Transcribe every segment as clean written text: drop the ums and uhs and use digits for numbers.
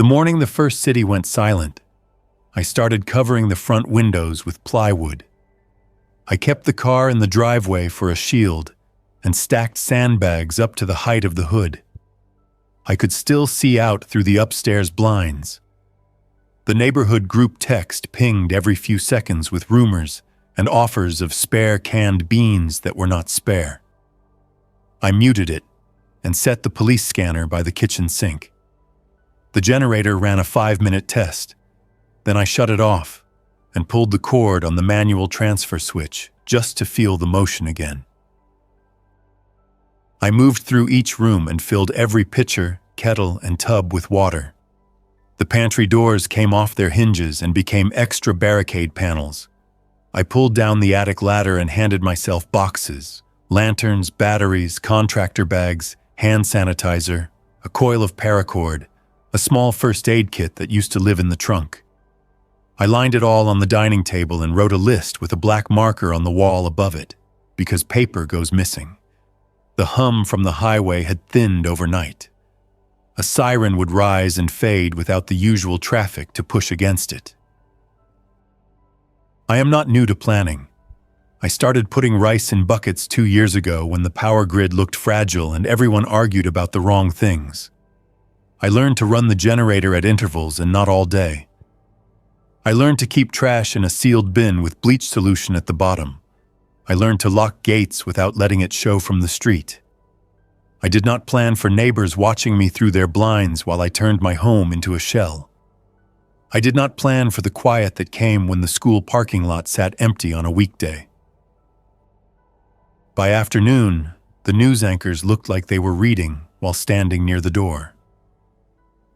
The morning the first city went silent, I started covering the front windows with plywood. I kept the car in the driveway for a shield and stacked sandbags up to the height of the hood. I could still see out through the upstairs blinds. The neighborhood group text pinged every few seconds with rumors and offers of spare canned beans that were not spare. I muted it and set the police scanner by the kitchen sink. The generator ran a 5-minute test. Then I shut it off and pulled the cord on the manual transfer switch just to feel the motion again. I moved through each room and filled every pitcher, kettle, and tub with water. The pantry doors came off their hinges and became extra barricade panels. I pulled down the attic ladder and handed myself boxes, lanterns, batteries, contractor bags, hand sanitizer, a coil of paracord, a small first aid kit that used to live in the trunk. I lined it all on the dining table and wrote a list with a black marker on the wall above it, because paper goes missing. The hum from the highway had thinned overnight. A siren would rise and fade without the usual traffic to push against it. I am not new to planning. I started putting rice in buckets 2 years ago when the power grid looked fragile and everyone argued about the wrong things. I learned to run the generator at intervals and not all day. I learned to keep trash in a sealed bin with bleach solution at the bottom. I learned to lock gates without letting it show from the street. I did not plan for neighbors watching me through their blinds while I turned my home into a shell. I did not plan for the quiet that came when the school parking lot sat empty on a weekday. By afternoon, the news anchors looked like they were reading while standing near the door.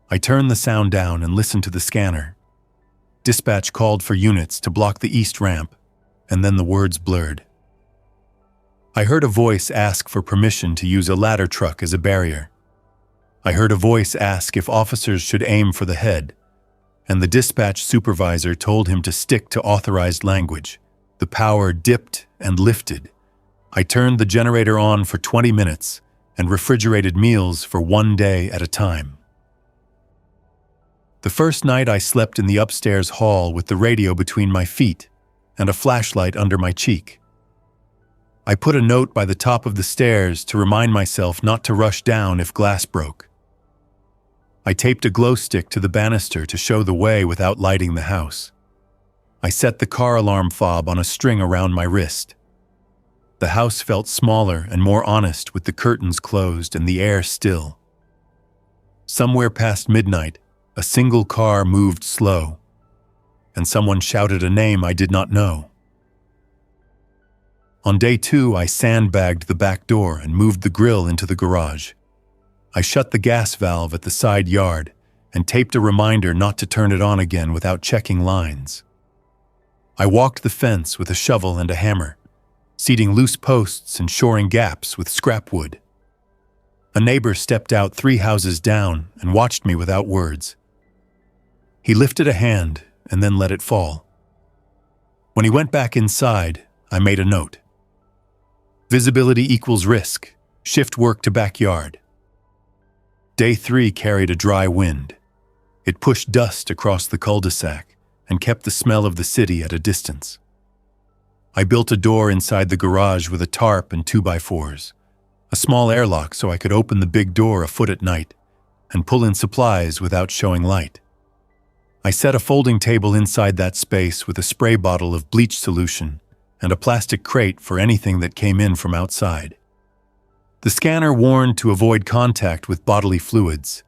I turned the sound down and listened to the scanner. Dispatch called for units to block the east ramp, and then the words blurred. I heard a voice ask for permission to use a ladder truck as a barrier. I heard a voice ask if officers should aim for the head, and the dispatch supervisor told him to stick to authorized language. The power dipped and lifted. I turned the generator on for 20 minutes and refrigerated meals for 1 day at a time. The first night I slept in the upstairs hall with the radio between my feet and a flashlight under my cheek. I put a note by the top of the stairs to remind myself not to rush down if glass broke. I taped a glow stick to the banister to show the way without lighting the house. I set the car alarm fob on a string around my wrist. The house felt smaller and more honest with the curtains closed and the air still. Somewhere past midnight, a single car moved slow, and someone shouted a name I did not know. On day 2, I sandbagged the back door and moved the grill into the garage. I shut the gas valve at the side yard and taped a reminder not to turn it on again without checking lines. I walked the fence with a shovel and a hammer, seating loose posts and shoring gaps with scrap wood. A neighbor stepped out 3 houses down and watched me without words. He lifted a hand and then let it fall. When he went back inside, I made a note. Visibility equals risk. Shift work to backyard. Day 3 carried a dry wind. It pushed dust across the cul-de-sac and kept the smell of the city at a distance. I built a door inside the garage with a tarp and 2x4s, a small airlock so I could open the big door a foot at night and pull in supplies without showing light. I set a folding table inside that space with a spray bottle of bleach solution and a plastic crate for anything that came in from outside. The scanner warned to avoid contact with bodily fluids.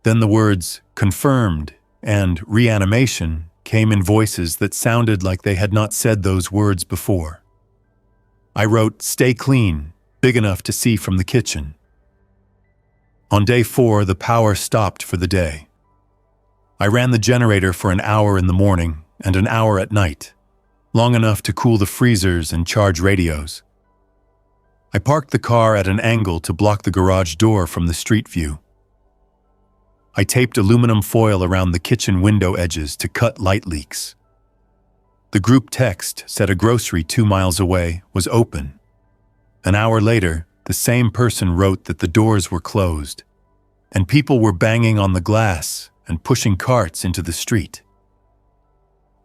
Then the words "confirmed" and "reanimation" came in voices that sounded like they had not said those words before. I wrote "stay clean," big enough to see from the kitchen. On day 4, the power stopped for the day. I ran the generator for an hour in the morning and an hour at night, long enough to cool the freezers and charge radios. I parked the car at an angle to block the garage door from the street view. I taped aluminum foil around the kitchen window edges to cut light leaks. The group text said a grocery 2 miles away was open. An hour later, the same person wrote that the doors were closed, and people were banging on the glass and pushing carts into the street.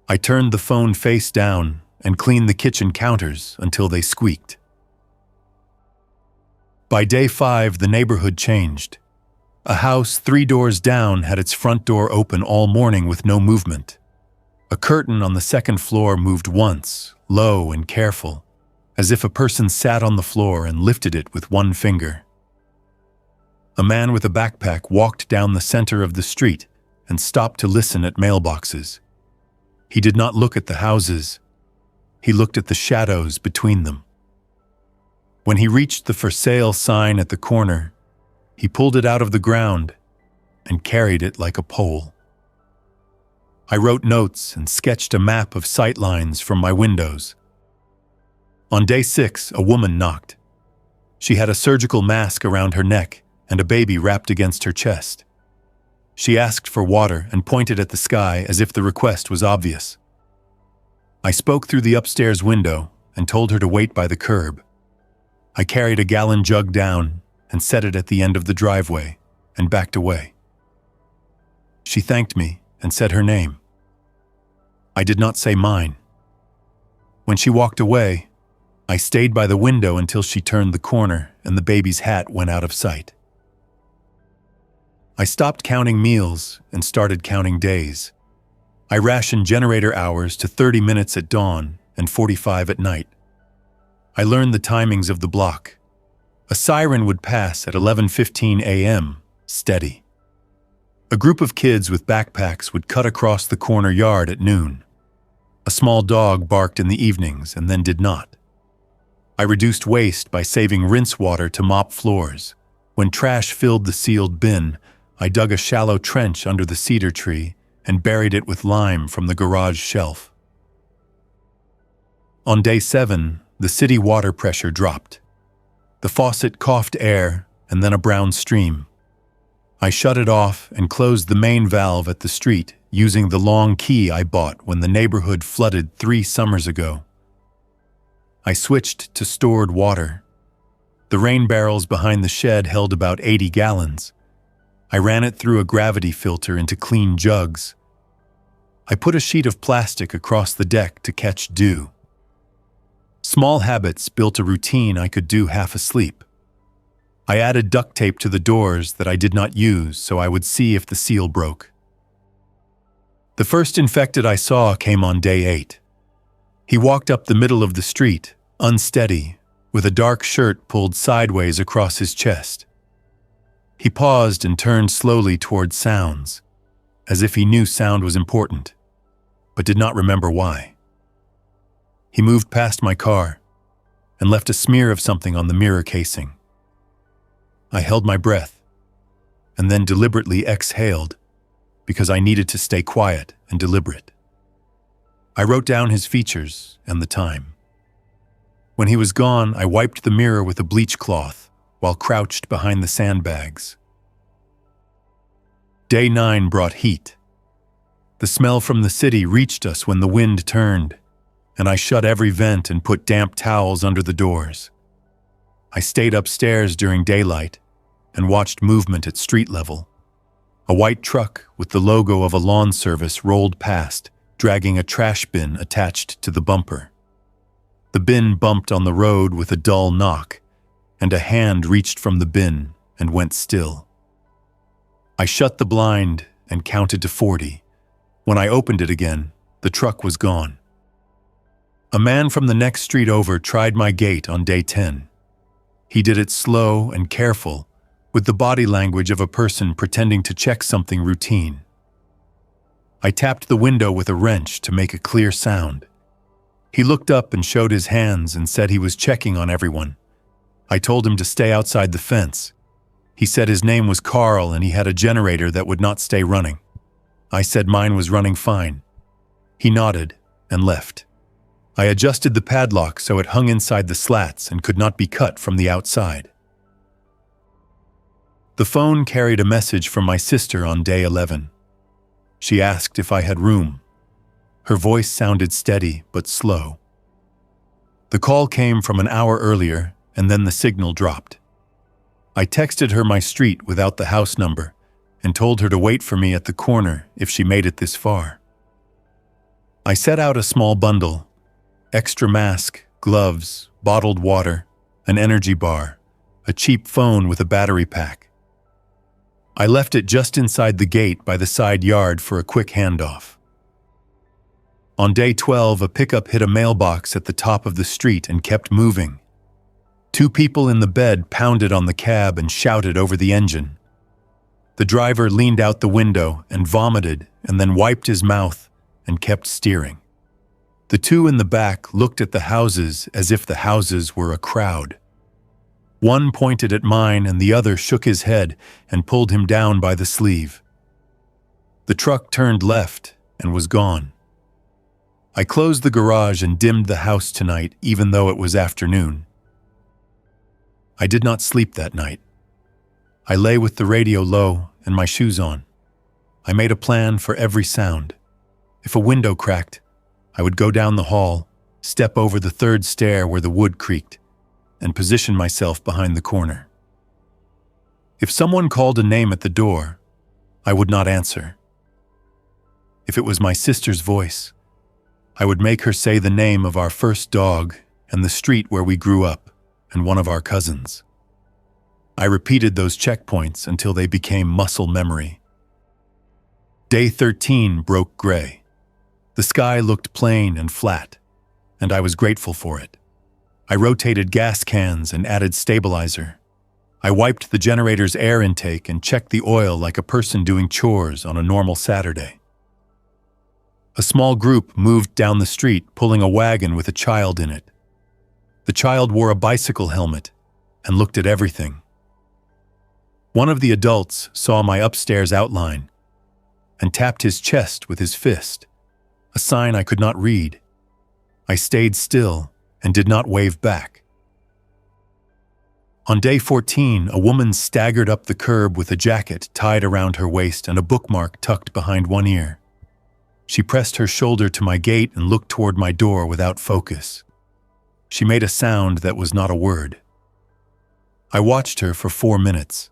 I turned the phone face down and cleaned the kitchen counters until they squeaked. By day 5, the neighborhood changed. A house 3 doors down had its front door open all morning with no movement. A curtain on the second floor moved once, low and careful, as if a person sat on the floor and lifted it with one finger. A man with a backpack walked down the center of the street and stopped to listen at mailboxes. He did not look at the houses. He looked at the shadows between them. When he reached the for sale sign at the corner, he pulled it out of the ground and carried it like a pole. I wrote notes and sketched a map of sightlines from my windows. On day 6, a woman knocked. She had a surgical mask around her neck and a baby wrapped against her chest. She asked for water and pointed at the sky as if the request was obvious. I spoke through the upstairs window and told her to wait by the curb. I carried a gallon jug down and set it at the end of the driveway and backed away. She thanked me and said her name. I did not say mine. When she walked away, I stayed by the window until she turned the corner and the baby's hat went out of sight. I stopped counting meals and started counting days. I rationed generator hours to 30 minutes at dawn and 45 at night. I learned the timings of the block. A siren would pass at 11:15 a.m., steady. A group of kids with backpacks would cut across the corner yard at noon. A small dog barked in the evenings and then did not. I reduced waste by saving rinse water to mop floors. When trash filled the sealed bin, I dug a shallow trench under the cedar tree and buried it with lime from the garage shelf. On day 7, the city water pressure dropped. The faucet coughed air and then a brown stream. I shut it off and closed the main valve at the street using the long key I bought when the neighborhood flooded 3 summers ago. I switched to stored water. The rain barrels behind the shed held about 80 gallons. I ran it through a gravity filter into clean jugs. I put a sheet of plastic across the deck to catch dew. Small habits built a routine I could do half asleep. I added duct tape to the doors that I did not use so I would see if the seal broke. The first infected I saw came on day 8. He walked up the middle of the street, unsteady, with a dark shirt pulled sideways across his chest. He paused and turned slowly toward sounds, as if he knew sound was important, but did not remember why. He moved past my car and left a smear of something on the mirror casing. I held my breath and then deliberately exhaled because I needed to stay quiet and deliberate. I wrote down his features and the time. When he was gone, I wiped the mirror with a bleach cloth while crouched behind the sandbags. Day 9 brought heat. The smell from the city reached us when the wind turned, and I shut every vent and put damp towels under the doors. I stayed upstairs during daylight and watched movement at street level. A white truck with the logo of a lawn service rolled past, dragging a trash bin attached to the bumper. The bin bumped on the road with a dull knock, and a hand reached from the bin and went still. I shut the blind and counted to 40. When I opened it again, the truck was gone. A man from the next street over tried my gate on day 10. He did it slow and careful, with the body language of a person pretending to check something routine. I tapped the window with a wrench to make a clear sound. He looked up and showed his hands and said he was checking on everyone. I told him to stay outside the fence. He said his name was Carl and he had a generator that would not stay running. I said mine was running fine. He nodded and left. I adjusted the padlock so it hung inside the slats and could not be cut from the outside. The phone carried a message from my sister on day 11. She asked if I had room. Her voice sounded steady but slow. The call came from an hour earlier, and then the signal dropped. I texted her my street without the house number, and told her to wait for me at the corner if she made it this far. I set out a small bundle: extra mask, gloves, bottled water, an energy bar, a cheap phone with a battery pack. I left it just inside the gate by the side yard for a quick handoff. On day 12, a pickup hit a mailbox at the top of the street and kept moving. 2 people in the bed pounded on the cab and shouted over the engine. The driver leaned out the window and vomited and then wiped his mouth and kept steering. The 2 in the back looked at the houses as if the houses were a crowd. One pointed at mine and the other shook his head and pulled him down by the sleeve. The truck turned left and was gone. I closed the garage and dimmed the house tonight, even though it was afternoon. I did not sleep that night. I lay with the radio low and my shoes on. I made a plan for every sound. If a window cracked, I would go down the hall, step over the 3rd stair where the wood creaked, and position myself behind the corner. If someone called a name at the door, I would not answer. If it was my sister's voice, I would make her say the name of our first dog and the street where we grew up and one of our cousins. I repeated those checkpoints until they became muscle memory. Day 13 broke gray. The sky looked plain and flat, and I was grateful for it. I rotated gas cans and added stabilizer. I wiped the generator's air intake and checked the oil like a person doing chores on a normal Saturday. A small group moved down the street, pulling a wagon with a child in it. The child wore a bicycle helmet and looked at everything. One of the adults saw my upstairs outline and tapped his chest with his fist, a sign I could not read. I stayed still and did not wave back. On day 14, a woman staggered up the curb with a jacket tied around her waist and a bookmark tucked behind one ear. She pressed her shoulder to my gate and looked toward my door without focus. She made a sound that was not a word. I watched her for 4 minutes.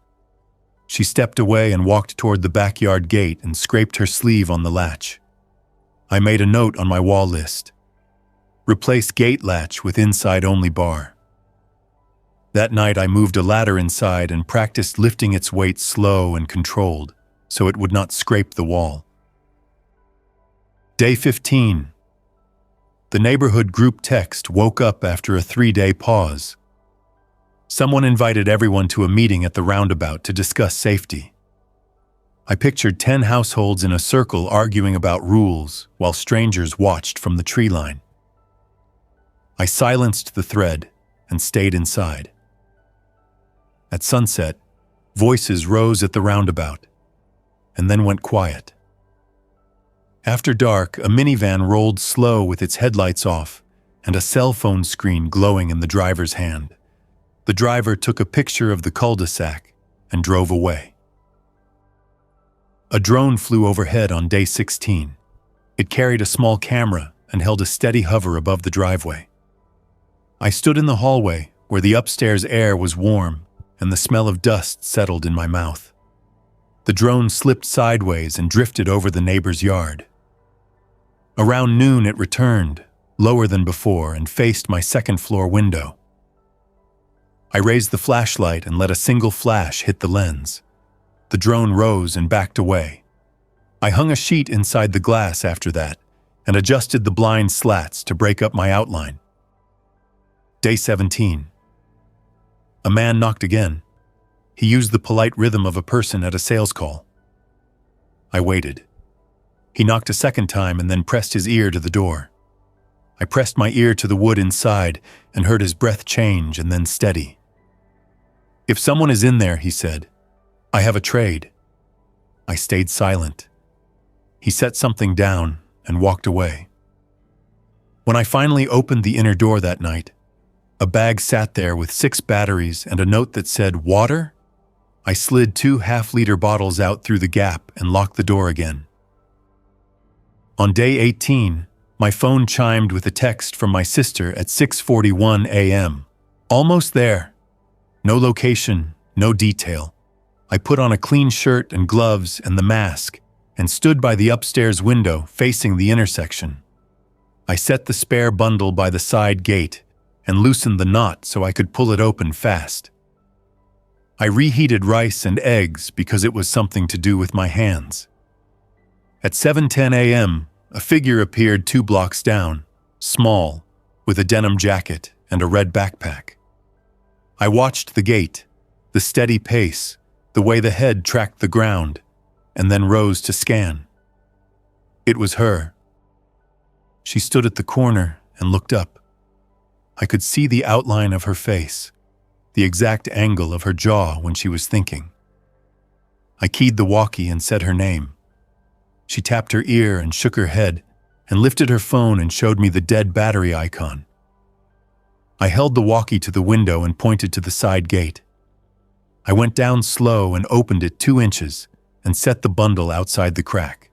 She stepped away and walked toward the backyard gate and scraped her sleeve on the latch. I made a note on my wall list: replace gate latch with inside-only bar. That night I moved a ladder inside and practiced lifting its weight slow and controlled so it would not scrape the wall. Day 15. The neighborhood group text woke up after a 3-day pause. Someone invited everyone to a meeting at the roundabout to discuss safety. I pictured 10 households in a circle arguing about rules while strangers watched from the tree line. I silenced the thread and stayed inside. At sunset, voices rose at the roundabout and then went quiet. After dark, a minivan rolled slow with its headlights off and a cell phone screen glowing in the driver's hand. The driver took a picture of the cul-de-sac and drove away. A drone flew overhead on day 16. It carried a small camera and held a steady hover above the driveway. I stood in the hallway where the upstairs air was warm and the smell of dust settled in my mouth. The drone slipped sideways and drifted over the neighbor's yard. Around noon it returned, lower than before, and faced my second-floor window. I raised the flashlight and let a single flash hit the lens. The drone rose and backed away. I hung a sheet inside the glass after that and adjusted the blind slats to break up my outline. Day 17. A man knocked again. He used the polite rhythm of a person at a sales call. I waited. He knocked a second time and then pressed his ear to the door. I pressed my ear to the wood inside and heard his breath change and then steady. "If someone is in there," he said, "I have a trade." I stayed silent. He set something down and walked away. When I finally opened the inner door that night, a bag sat there with 6 batteries and a note that said, "Water?" I slid 2 half-liter bottles out through the gap and locked the door again. On day 18, my phone chimed with a text from my sister at 6:41 a.m. "Almost there. No location, no detail. I put on a clean shirt and gloves and the mask and stood by the upstairs window facing the intersection. I set the spare bundle by the side gate and loosened the knot so I could pull it open fast. I reheated rice and eggs because it was something to do with my hands. At 7:10 a.m., a figure appeared 2 blocks down, small, with a denim jacket and a red backpack. I watched the gait, the steady pace, the way the head tracked the ground, and then rose to scan. It was her. She stood at the corner and looked up. I could see the outline of her face, the exact angle of her jaw when she was thinking. I keyed the walkie and said her name. She tapped her ear and shook her head and lifted her phone and showed me the dead battery icon. I held the walkie to the window and pointed to the side gate. I went down slow and opened it 2 inches and set the bundle outside the crack.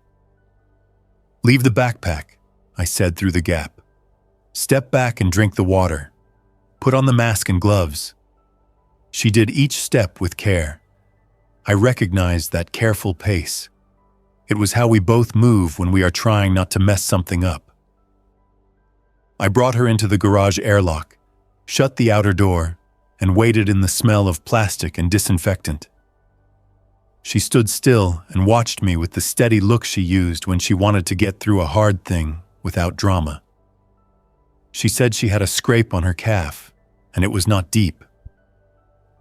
"Leave the backpack," I said through the gap. "Step back and drink the water. Put on the mask and gloves." She did each step with care. I recognized that careful pace. It was how we both move when we are trying not to mess something up. I brought her into the garage airlock, shut the outer door, and waited in the smell of plastic and disinfectant. She stood still and watched me with the steady look she used when she wanted to get through a hard thing without drama. She said she had a scrape on her calf, and it was not deep.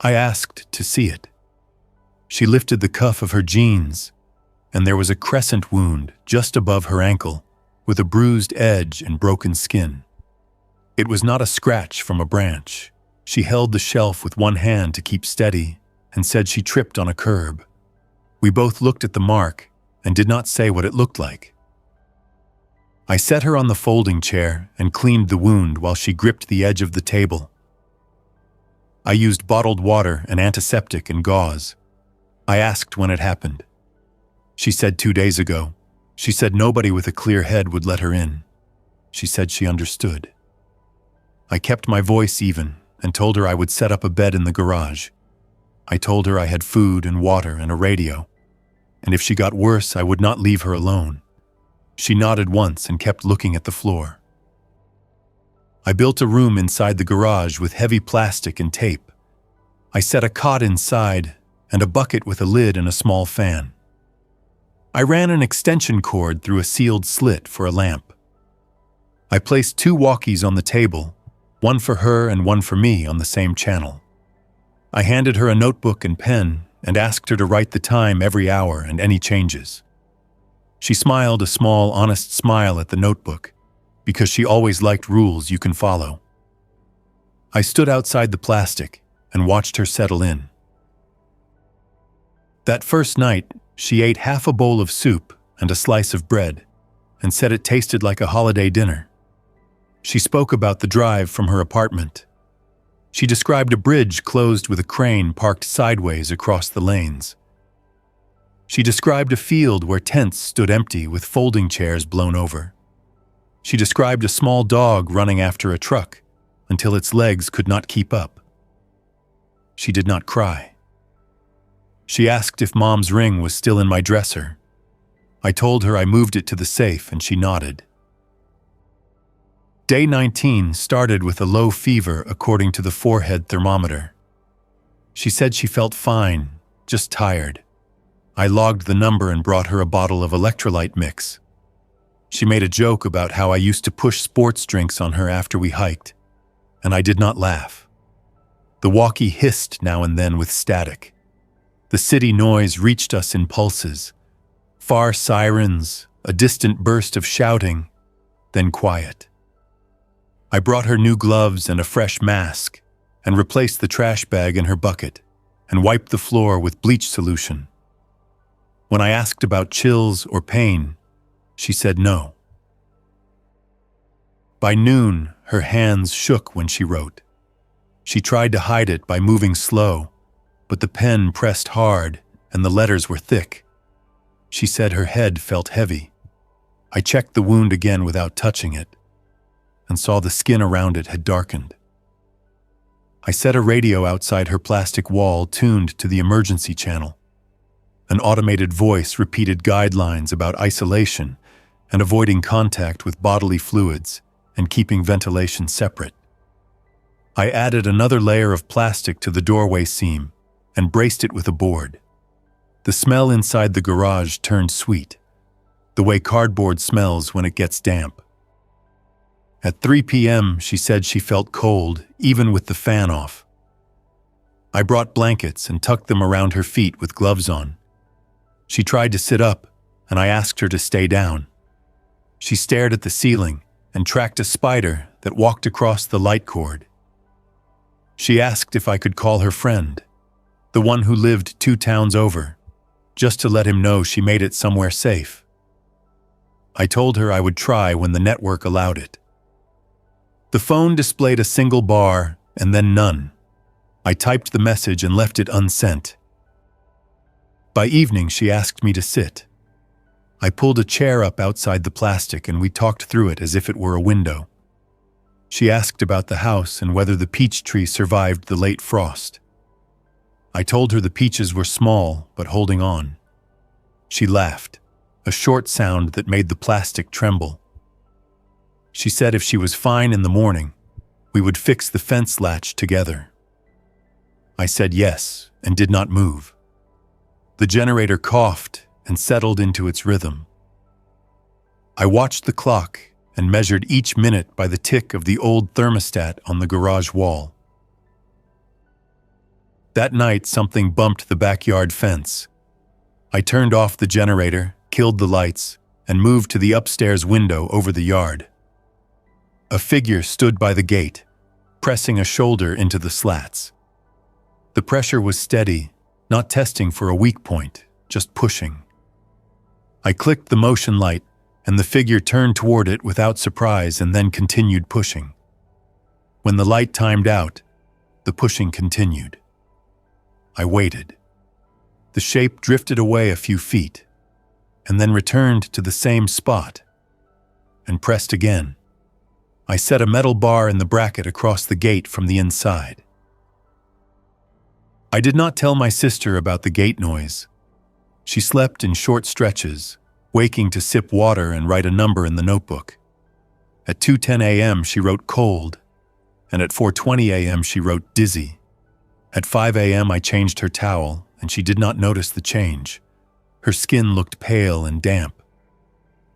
I asked to see it. She lifted the cuff of her jeans, and there was a crescent wound just above her ankle, with a bruised edge and broken skin. It was not a scratch from a branch. She held the shelf with one hand to keep steady and said she tripped on a curb. We both looked at the mark and did not say what it looked like. I set her on the folding chair and cleaned the wound while she gripped the edge of the table. I used bottled water and antiseptic and gauze. I asked when it happened. She said 2 days ago. She said nobody with a clear head would let her in. She said she understood. I kept my voice even and told her I would set up a bed in the garage. I told her I had food and water and a radio, and if she got worse, I would not leave her alone. She nodded once and kept looking at the floor. I built a room inside the garage with heavy plastic and tape. I set a cot inside and a bucket with a lid and a small fan. I ran an extension cord through a sealed slit for a lamp. I placed 2 walkies on the table, one for her and one for me on the same channel. I handed her a notebook and pen and asked her to write the time every hour and any changes. She smiled a small, honest smile at the notebook, because she always liked rules you can follow. I stood outside the plastic and watched her settle in. That first night, she ate half a bowl of soup and a slice of bread and said it tasted like a holiday dinner. She spoke about the drive from her apartment. She described a bridge closed with a crane parked sideways across the lanes. She described a field where tents stood empty with folding chairs blown over. She described a small dog running after a truck until its legs could not keep up. She did not cry. She asked if Mom's ring was still in my dresser. I told her I moved it to the safe and she nodded. Day 19 started with a low fever according to the forehead thermometer. She said she felt fine, just tired. I logged the number and brought her a bottle of electrolyte mix. She made a joke about how I used to push sports drinks on her after we hiked, and I did not laugh. The walkie hissed now and then with static. The city noise reached us in pulses. Far sirens, a distant burst of shouting, then quiet. I brought her new gloves and a fresh mask and replaced the trash bag in her bucket and wiped the floor with bleach solution. When I asked about chills or pain, she said no. By noon, her hands shook when she wrote. She tried to hide it by moving slow, but the pen pressed hard and the letters were thick. She said her head felt heavy. I checked the wound again without touching it and saw the skin around it had darkened. I set a radio outside her plastic wall tuned to the emergency channel. An automated voice repeated guidelines about isolation and avoiding contact with bodily fluids and keeping ventilation separate. I added another layer of plastic to the doorway seam and braced it with a board. The smell inside the garage turned sweet, the way cardboard smells when it gets damp. At 3 p.m., she said she felt cold, even with the fan off. I brought blankets and tucked them around her feet with gloves on. She tried to sit up, and I asked her to stay down. She stared at the ceiling and tracked a spider that walked across the light cord. She asked if I could call her friend, the one who lived 2 towns over, just to let him know she made it somewhere safe. I told her I would try when the network allowed it. The phone displayed a single bar and then none. I typed the message and left it unsent. By evening, she asked me to sit. I pulled a chair up outside the plastic and we talked through it as if it were a window. She asked about the house and whether the peach tree survived the late frost. I told her the peaches were small but holding on. She laughed, a short sound that made the plastic tremble. She said if she was fine in the morning, we would fix the fence latch together. I said yes and did not move. The generator coughed and settled into its rhythm. I watched the clock and measured each minute by the tick of the old thermostat on the garage wall. That night, something bumped the backyard fence. I turned off the generator, killed the lights, and moved to the upstairs window over the yard. A figure stood by the gate, pressing a shoulder into the slats. The pressure was steady, not testing for a weak point, just pushing. I clicked the motion light, and the figure turned toward it without surprise and then continued pushing. When the light timed out, the pushing continued. I waited. The shape drifted away a few feet, and then returned to the same spot, and pressed again. I set a metal bar in the bracket across the gate from the inside. I did not tell my sister about the gate noise. She slept in short stretches, waking to sip water and write a number in the notebook. At 2:10 a.m. she wrote cold, and at 4:20 a.m. she wrote dizzy. At 5 a.m. I changed her towel, and she did not notice the change. Her skin looked pale and damp.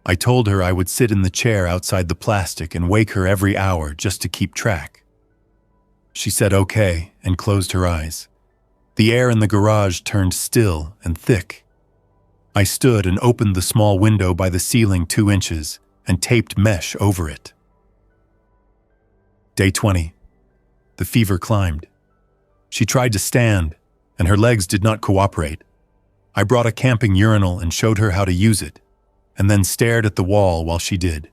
I told her I would sit in the chair outside the plastic and wake her every hour just to keep track. She said okay and closed her eyes. The air in the garage turned still and thick. I stood and opened the small window by the ceiling 2 inches and taped mesh over it. Day 20. The fever climbed. She tried to stand, and her legs did not cooperate. I brought a camping urinal and showed her how to use it, and then stared at the wall while she did.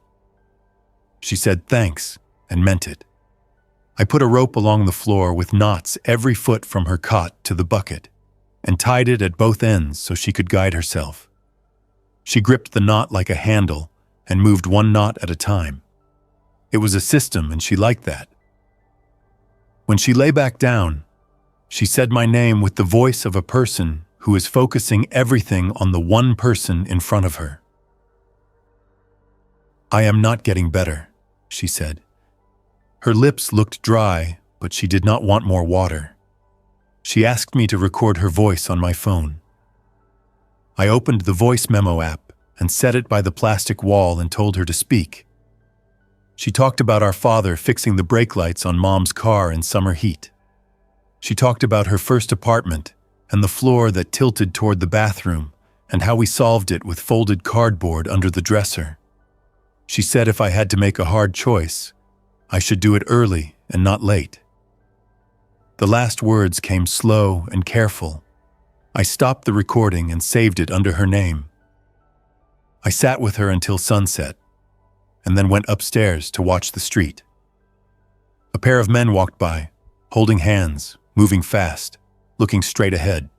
She said thanks and meant it. I put a rope along the floor with knots every foot from her cot to the bucket and tied it at both ends so she could guide herself. She gripped the knot like a handle and moved 1 knot at a time. It was a system and she liked that. When she lay back down, she said my name with the voice of a person who is focusing everything on the one person in front of her. I am not getting better, she said. Her lips looked dry, but she did not want more water. She asked me to record her voice on my phone. I opened the voice memo app and set it by the plastic wall and told her to speak. She talked about our father fixing the brake lights on Mom's car in summer heat. She talked about her first apartment and the floor that tilted toward the bathroom and how we solved it with folded cardboard under the dresser. She said if I had to make a hard choice, I should do it early and not late. The last words came slow and careful. I stopped the recording and saved it under her name. I sat with her until sunset, and then went upstairs to watch the street. A pair of men walked by, holding hands, moving fast, looking straight ahead.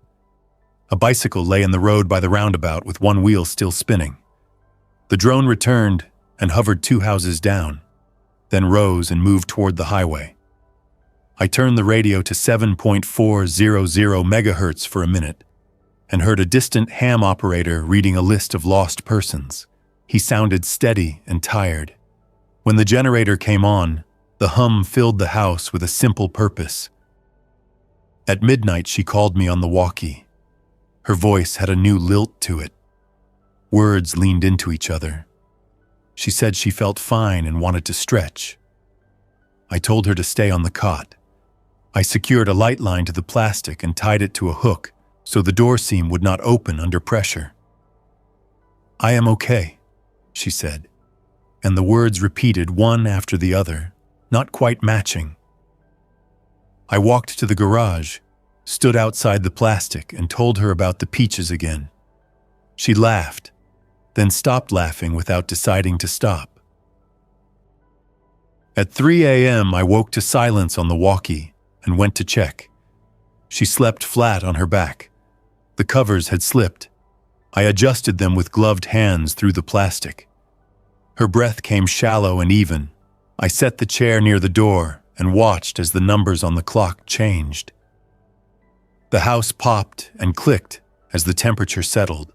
A bicycle lay in the road by the roundabout with one wheel still spinning. The drone returned and hovered 2 houses down, then rose and moved toward the highway. I turned the radio to 7.400 megahertz for a minute, and heard a distant ham operator reading a list of lost persons. He sounded steady and tired. When the generator came on, the hum filled the house with a simple purpose. At midnight, she called me on the walkie. Her voice had a new lilt to it. Words leaned into each other. She said she felt fine and wanted to stretch. I told her to stay on the cot. I secured a light line to the plastic and tied it to a hook so the door seam would not open under pressure. "I am okay," she said, and the words repeated one after the other, not quite matching. I walked to the garage, stood outside the plastic, and told her about the peaches again. She laughed, then stopped laughing without deciding to stop. At 3 a.m., I woke to silence on the walkie and went to check. She slept flat on her back. The covers had slipped. I adjusted them with gloved hands through the plastic. Her breath came shallow and even. I set the chair near the door and watched as the numbers on the clock changed. The house popped and clicked as the temperature settled.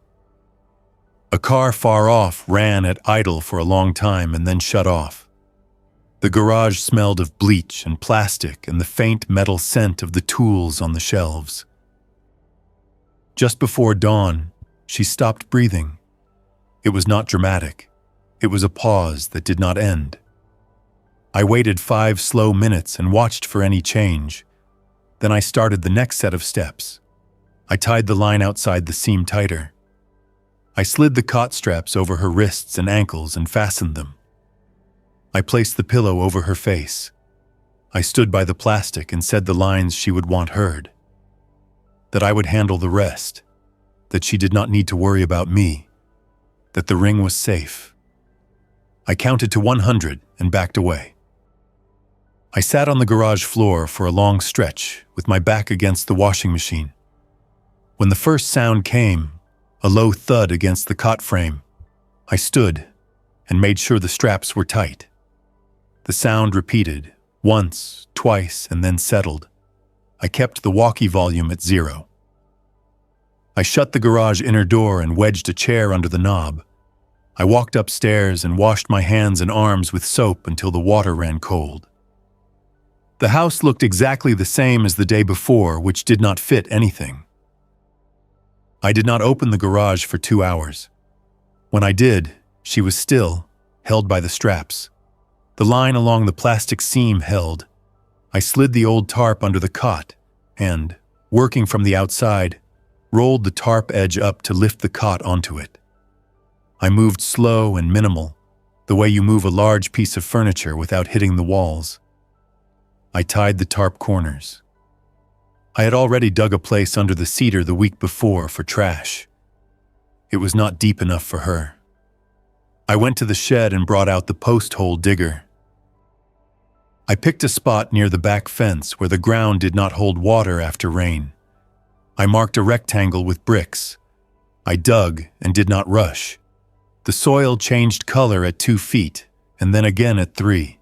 A car far off ran at idle for a long time and then shut off. The garage smelled of bleach and plastic and the faint metal scent of the tools on the shelves. Just before dawn, she stopped breathing. It was not dramatic. It was a pause that did not end. I waited 5 slow minutes and watched for any change. Then I started the next set of steps. I tied the line outside the seam tighter. I slid the cot straps over her wrists and ankles and fastened them. I placed the pillow over her face. I stood by the plastic and said the lines she would want heard. That I would handle the rest. That she did not need to worry about me. That the ring was safe. I counted to 100 and backed away. I sat on the garage floor for a long stretch with my back against the washing machine. When the first sound came, a low thud against the cot frame, I stood and made sure the straps were tight. The sound repeated, once, twice, and then settled. I kept the walkie volume at 0. I shut the garage inner door and wedged a chair under the knob. I walked upstairs and washed my hands and arms with soap until the water ran cold. The house looked exactly the same as the day before, which did not fit anything. I did not open the garage for 2 hours. When I did, she was still, held by the straps. The line along the plastic seam held. I slid the old tarp under the cot and, working from the outside, rolled the tarp edge up to lift the cot onto it. I moved slow and minimal, the way you move a large piece of furniture without hitting the walls. I tied the tarp corners. I had already dug a place under the cedar the week before for trash. It was not deep enough for her. I went to the shed and brought out the post hole digger. I picked a spot near the back fence where the ground did not hold water after rain. I marked a rectangle with bricks. I dug and did not rush. The soil changed color at 2 feet and then again at 3.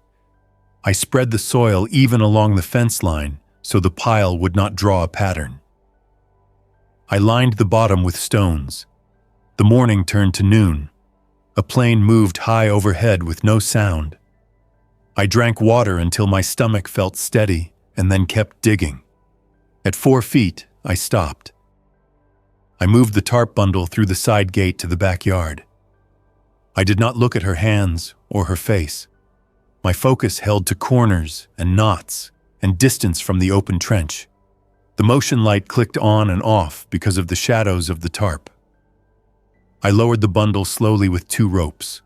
I spread the soil even along the fence line so the pile would not draw a pattern. I lined the bottom with stones. The morning turned to noon. A plane moved high overhead with no sound. I drank water until my stomach felt steady and then kept digging. At 4 feet, I stopped. I moved the tarp bundle through the side gate to the backyard. I did not look at her hands or her face. My focus held to corners and knots and distance from the open trench. The motion light clicked on and off because of the shadows of the tarp. I lowered the bundle slowly with 2 ropes,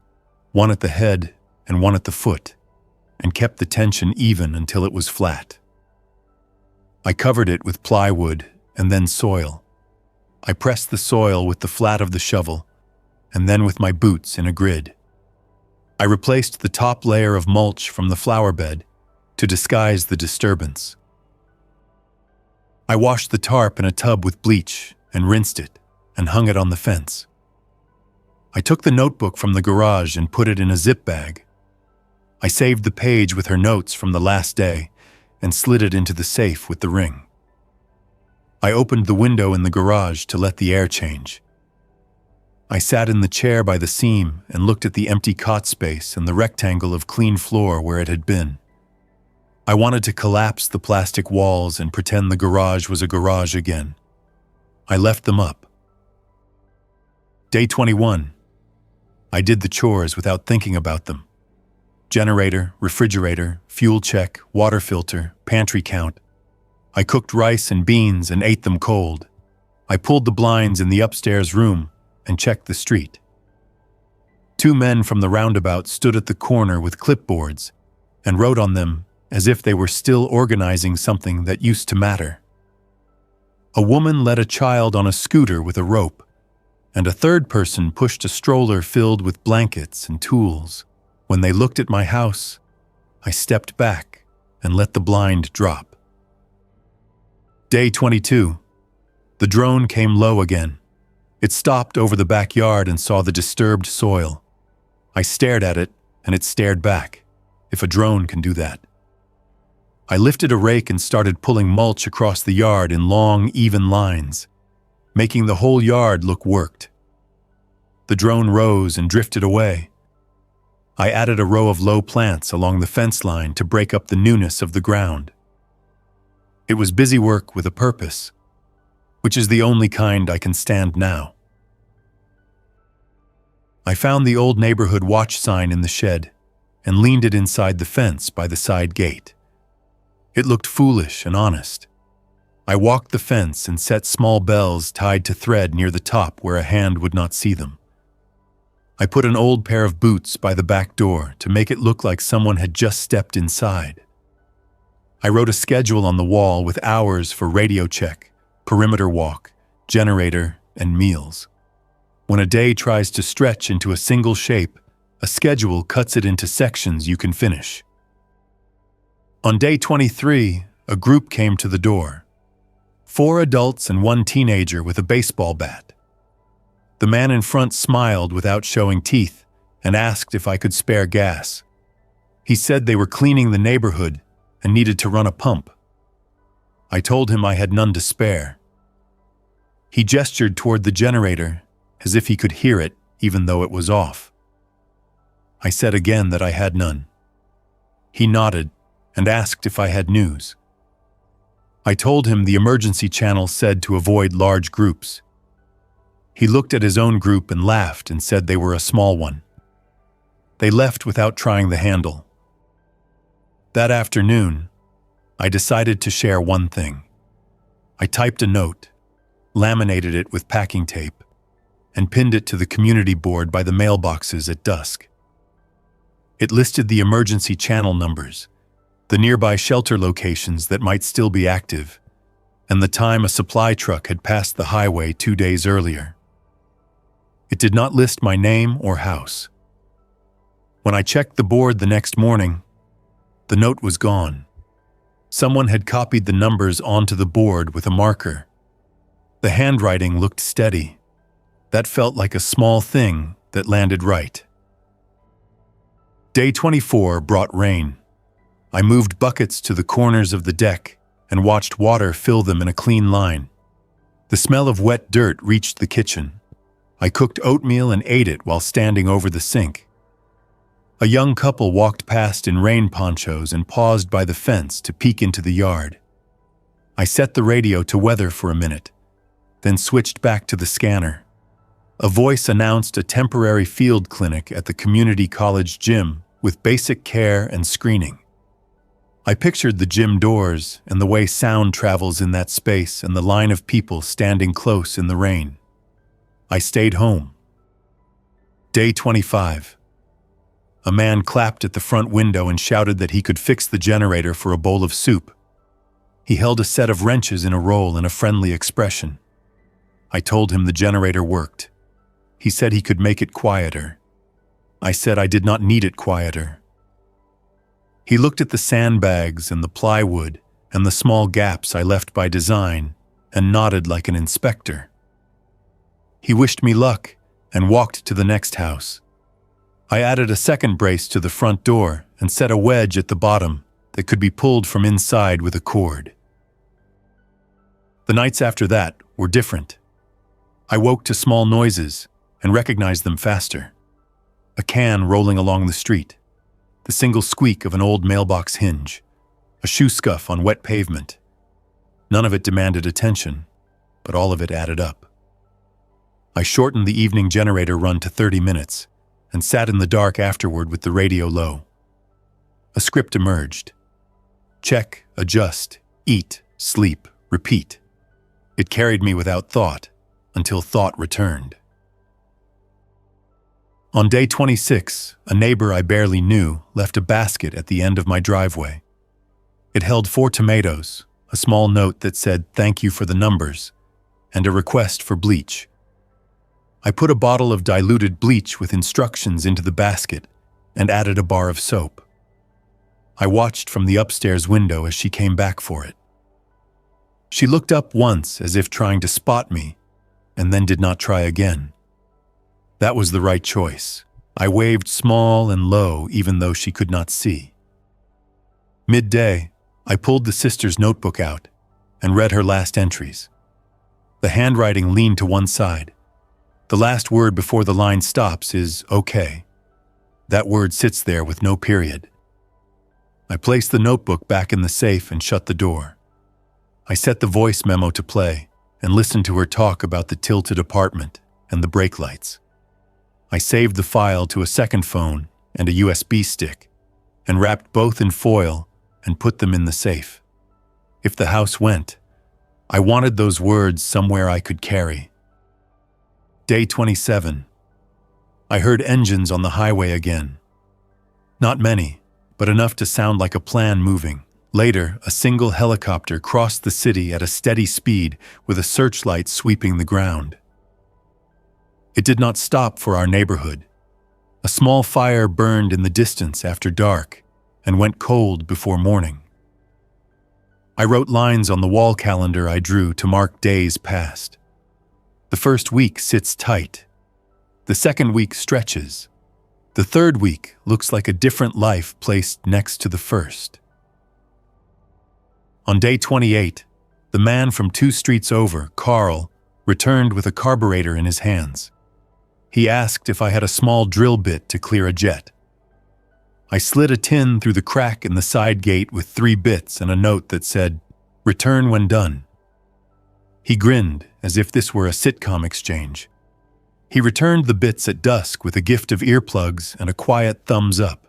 one at the head and one at the foot, and kept the tension even until it was flat. I covered it with plywood and then soil. I pressed the soil with the flat of the shovel and then with my boots in a grid. I replaced the top layer of mulch from the flower bed to disguise the disturbance. I washed the tarp in a tub with bleach and rinsed it and hung it on the fence. I took the notebook from the garage and put it in a zip bag. I saved the page with her notes from the last day and slid it into the safe with the ring. I opened the window in the garage to let the air change. I sat in the chair by the seam and looked at the empty cot space and the rectangle of clean floor where it had been. I wanted to collapse the plastic walls and pretend the garage was a garage again. I left them up. Day 21. I did the chores without thinking about them. Generator, refrigerator, fuel check, water filter, pantry count. I cooked rice and beans and ate them cold. I pulled the blinds in the upstairs room and checked the street. 2 men from the roundabout stood at the corner with clipboards and wrote on them as if they were still organizing something that used to matter. A woman led a child on a scooter with a rope, and a third person pushed a stroller filled with blankets and tools. When they looked at my house, I stepped back and let the blind drop. Day 22. The drone came low again. It stopped over the backyard and saw the disturbed soil. I stared at it, and it stared back, if a drone can do that. I lifted a rake and started pulling mulch across the yard in long, even lines, making the whole yard look worked. The drone rose and drifted away. I added a row of low plants along the fence line to break up the newness of the ground. It was busy work with a purpose, which is the only kind I can stand now. I found the old neighborhood watch sign in the shed and leaned it inside the fence by the side gate. It looked foolish and honest. I walked the fence and set small bells tied to thread near the top where a hand would not see them. I put an old pair of boots by the back door to make it look like someone had just stepped inside. I wrote a schedule on the wall with hours for radio check, perimeter walk, generator, and meals. When a day tries to stretch into a single shape, a schedule cuts it into sections you can finish. On day 23, a group came to the door. 4 adults and 1 teenager with a baseball bat. The man in front smiled without showing teeth and asked if I could spare gas. He said they were cleaning the neighborhood and needed to run a pump. I told him I had none to spare. He gestured toward the generator as if he could hear it even though it was off. I said again that I had none. He nodded and asked if I had news. I told him the emergency channel said to avoid large groups. He looked at his own group and laughed and said they were a small one. They left without trying the handle. That afternoon, I decided to share one thing. I typed a note, laminated it with packing tape, and pinned it to the community board by the mailboxes at dusk. It listed the emergency channel numbers, the nearby shelter locations that might still be active, and the time a supply truck had passed the highway 2 days earlier. It did not list my name or house. When I checked the board the next morning, the note was gone. Someone had copied the numbers onto the board with a marker. The handwriting looked steady. That felt like a small thing that landed right. Day 24 brought rain. I moved buckets to the corners of the deck and watched water fill them in a clean line. The smell of wet dirt reached the kitchen. I cooked oatmeal and ate it while standing over the sink. A young couple walked past in rain ponchos and paused by the fence to peek into the yard. I set the radio to weather for a minute, then switched back to the scanner. A voice announced a temporary field clinic at the community college gym with basic care and screening. I pictured the gym doors and the way sound travels in that space and the line of people standing close in the rain. I stayed home. Day 25. A man clapped at the front window and shouted that he could fix the generator for a bowl of soup. He held a set of wrenches in a roll and a friendly expression. I told him the generator worked. He said he could make it quieter. I said I did not need it quieter. He looked at the sandbags and the plywood and the small gaps I left by design and nodded like an inspector. He wished me luck and walked to the next house. I added a second brace to the front door and set a wedge at the bottom that could be pulled from inside with a cord. The nights after that were different. I woke to small noises and recognized them faster. A can rolling along the street, the single squeak of an old mailbox hinge, a shoe scuff on wet pavement. None of it demanded attention, but all of it added up. I shortened the evening generator run to 30 minutes and sat in the dark afterward with the radio low. A script emerged. Check, adjust, eat, sleep, repeat. It carried me without thought until thought returned. On day 26, a neighbor I barely knew left a basket at the end of my driveway. It held 4 tomatoes, a small note that said "Thank you for the numbers," and a request for bleach. I put a bottle of diluted bleach with instructions into the basket and added a bar of soap. I watched from the upstairs window as she came back for it. She looked up once as if trying to spot me, and then did not try again. That was the right choice. I waved small and low even though she could not see. Midday, I pulled the sister's notebook out and read her last entries. The handwriting leaned to one side. The last word before the line stops is "okay." That word sits there with no period. I placed the notebook back in the safe and shut the door. I set the voice memo to play and listened to her talk about the tilted apartment and the brake lights. I saved the file to a second phone and a USB stick and wrapped both in foil and put them in the safe. If the house went, I wanted those words somewhere I could carry. Day 27. I heard engines on the highway again. Not many, but enough to sound like a plane moving. Later, a single helicopter crossed the city at a steady speed with a searchlight sweeping the ground. It did not stop for our neighborhood. A small fire burned in the distance after dark and went cold before morning. I wrote lines on the wall calendar I drew to mark days past. The first week sits tight. The second week stretches. The third week looks like a different life placed next to the first. On day 28, the man from 2 streets over, Carl, returned with a carburetor in his hands. He asked if I had a small drill bit to clear a jet. I slid a tin through the crack in the side gate with 3 bits and a note that said, "Return when done." He grinned as if this were a sitcom exchange. He returned the bits at dusk with a gift of earplugs and a quiet thumbs up.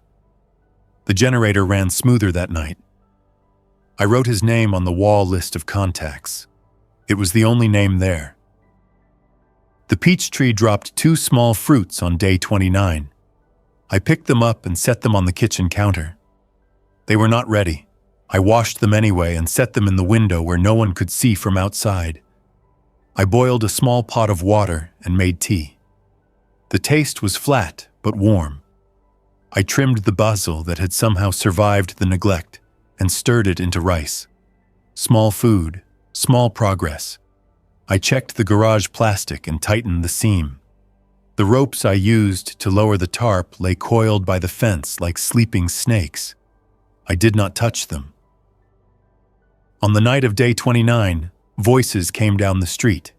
The generator ran smoother that night. I wrote his name on the wall list of contacts. It was the only name there. The peach tree dropped 2 small fruits on day 29. I picked them up and set them on the kitchen counter. They were not ready. I washed them anyway and set them in the window where no one could see from outside. I boiled a small pot of water and made tea. The taste was flat but warm. I trimmed the basil that had somehow survived the neglect and stirred it into rice. Small food, small progress. I checked the garage plastic and tightened the seam. The ropes I used to lower the tarp lay coiled by the fence like sleeping snakes. I did not touch them. On the night of day 29, voices came down the street.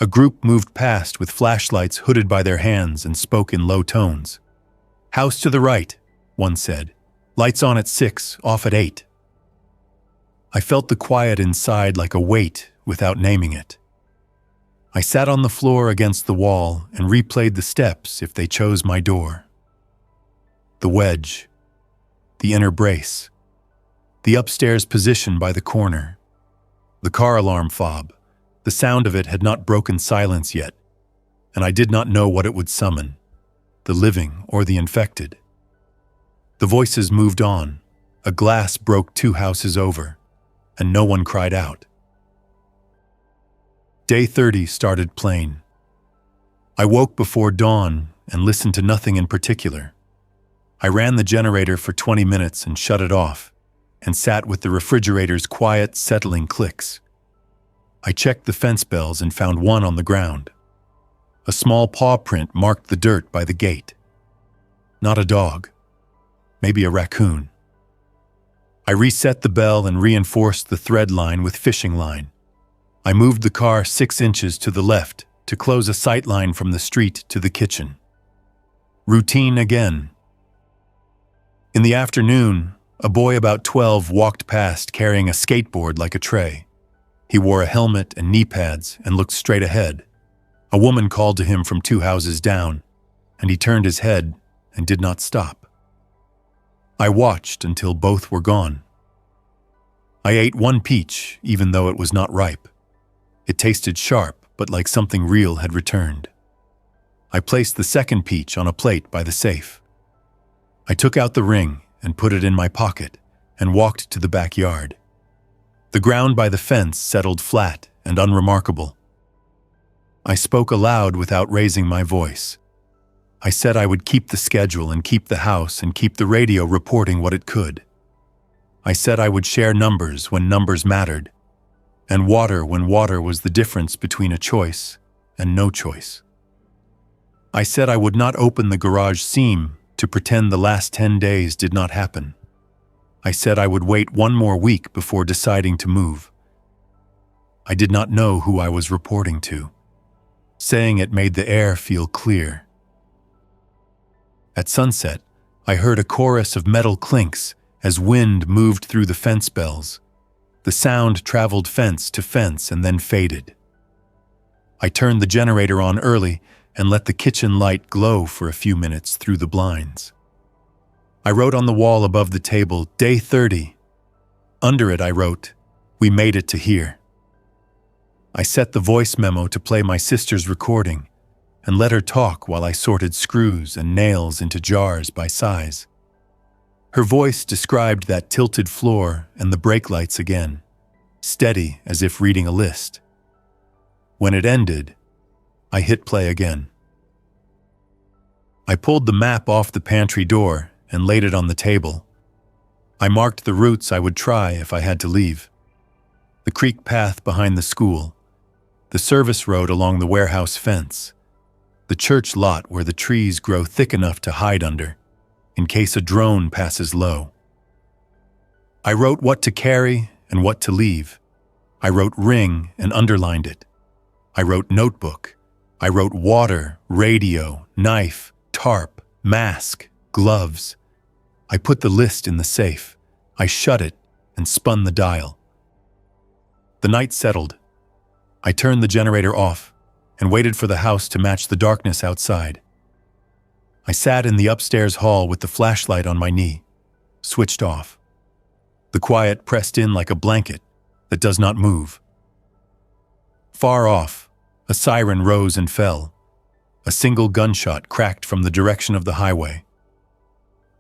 A group moved past with flashlights hooded by their hands and spoke in low tones. "House to the right," one said. "Lights on at 6, off at 8. I felt the quiet inside like a weight without naming it. I sat on the floor against the wall and replayed the steps if they chose my door. The wedge, the inner brace, the upstairs position by the corner, the car alarm fob. The sound of it had not broken silence yet, and I did not know what it would summon, the living or the infected. The voices moved on. A glass broke 2 houses over, and no one cried out. Day 30 started plain. I woke before dawn and listened to nothing in particular. I ran the generator for 20 minutes and shut it off, and sat with the refrigerator's quiet, settling clicks. I checked the fence bells and found one on the ground. A small paw print marked the dirt by the gate. Not a dog. Maybe a raccoon. I reset the bell and reinforced the thread line with fishing line. I moved the car 6 inches to the left to close a sightline from the street to the kitchen. Routine again. In the afternoon, a boy about 12 walked past carrying a skateboard like a tray. He wore a helmet and knee pads and looked straight ahead. A woman called to him from 2 houses down, and he turned his head and did not stop. I watched until both were gone. I ate 1 peach, even though it was not ripe. It tasted sharp, but like something real had returned. I placed the 2nd peach on a plate by the safe. I took out the ring and put it in my pocket and walked to the backyard. The ground by the fence settled flat and unremarkable. I spoke aloud without raising my voice. I said I would keep the schedule and keep the house and keep the radio reporting what it could. I said I would share numbers when numbers mattered, and water when water was the difference between a choice and no choice. I said I would not open the garage seam to pretend the last 10 days did not happen. I said I would wait 1 more week before deciding to move. I did not know who I was reporting to. Saying it made the air feel clear. At sunset, I heard a chorus of metal clinks as wind moved through the fence bells. The sound traveled fence to fence and then faded. I turned the generator on early and let the kitchen light glow for a few minutes through the blinds. I wrote on the wall above the table, Day 30. Under it I wrote, We made it to here. I set the voice memo to play my sister's recording and let her talk while I sorted screws and nails into jars by size. Her voice described that tilted floor and the brake lights again, steady as if reading a list. When it ended, I hit play again. I pulled the map off the pantry door and laid it on the table. I marked the routes I would try if I had to leave. The creek path behind the school, the service road along the warehouse fence, the church lot where the trees grow thick enough to hide under, in case a drone passes low. I wrote what to carry and what to leave. I wrote ring and underlined it. I wrote notebook. I wrote water, radio, knife, tarp, mask, gloves. I put the list in the safe. I shut it and spun the dial. The night settled. I turned the generator off and waited for the house to match the darkness outside. I sat in the upstairs hall with the flashlight on my knee, switched off. The quiet pressed in like a blanket that does not move. Far off, a siren rose and fell. A single gunshot cracked from the direction of the highway.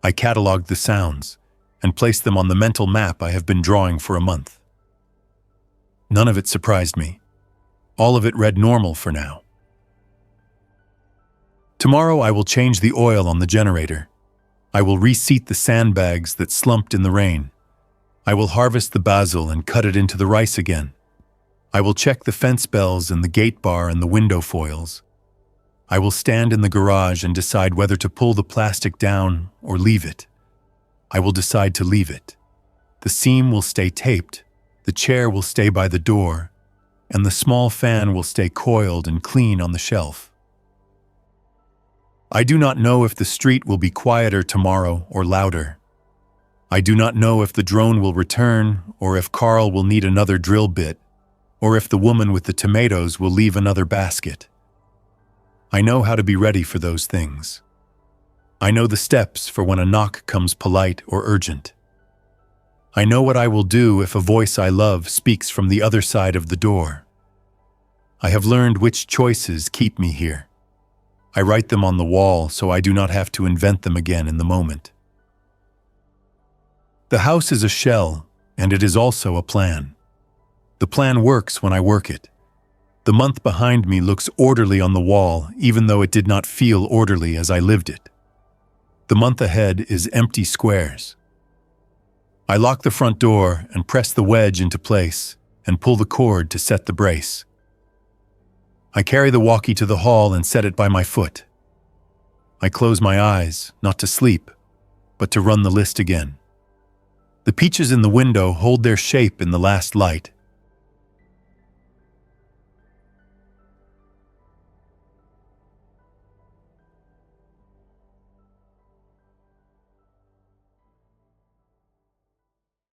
I cataloged the sounds and placed them on the mental map I have been drawing for a month. None of it surprised me. All of it read normal for now. Tomorrow I will change the oil on the generator. I will reseat the sandbags that slumped in the rain. I will harvest the basil and cut it into the rice again. I will check the fence bells and the gate bar and the window foils. I will stand in the garage and decide whether to pull the plastic down or leave it. I will decide to leave it. The seam will stay taped, the chair will stay by the door, and the small fan will stay coiled and clean on the shelf. I do not know if the street will be quieter tomorrow or louder. I do not know if the drone will return or if Carl will need another drill bit or if the woman with the tomatoes will leave another basket. I know how to be ready for those things. I know the steps for when a knock comes polite or urgent. I know what I will do if a voice I love speaks from the other side of the door. I have learned which choices keep me here. I write them on the wall so I do not have to invent them again in the moment. The house is a shell, and it is also a plan. The plan works when I work it. The month behind me looks orderly on the wall, even though it did not feel orderly as I lived it. The month ahead is empty squares. I lock the front door and press the wedge into place and pull the cord to set the brace. I carry the walkie to the hall and set it by my foot. I close my eyes, not to sleep, but to run the list again. The peaches in the window hold their shape in the last light,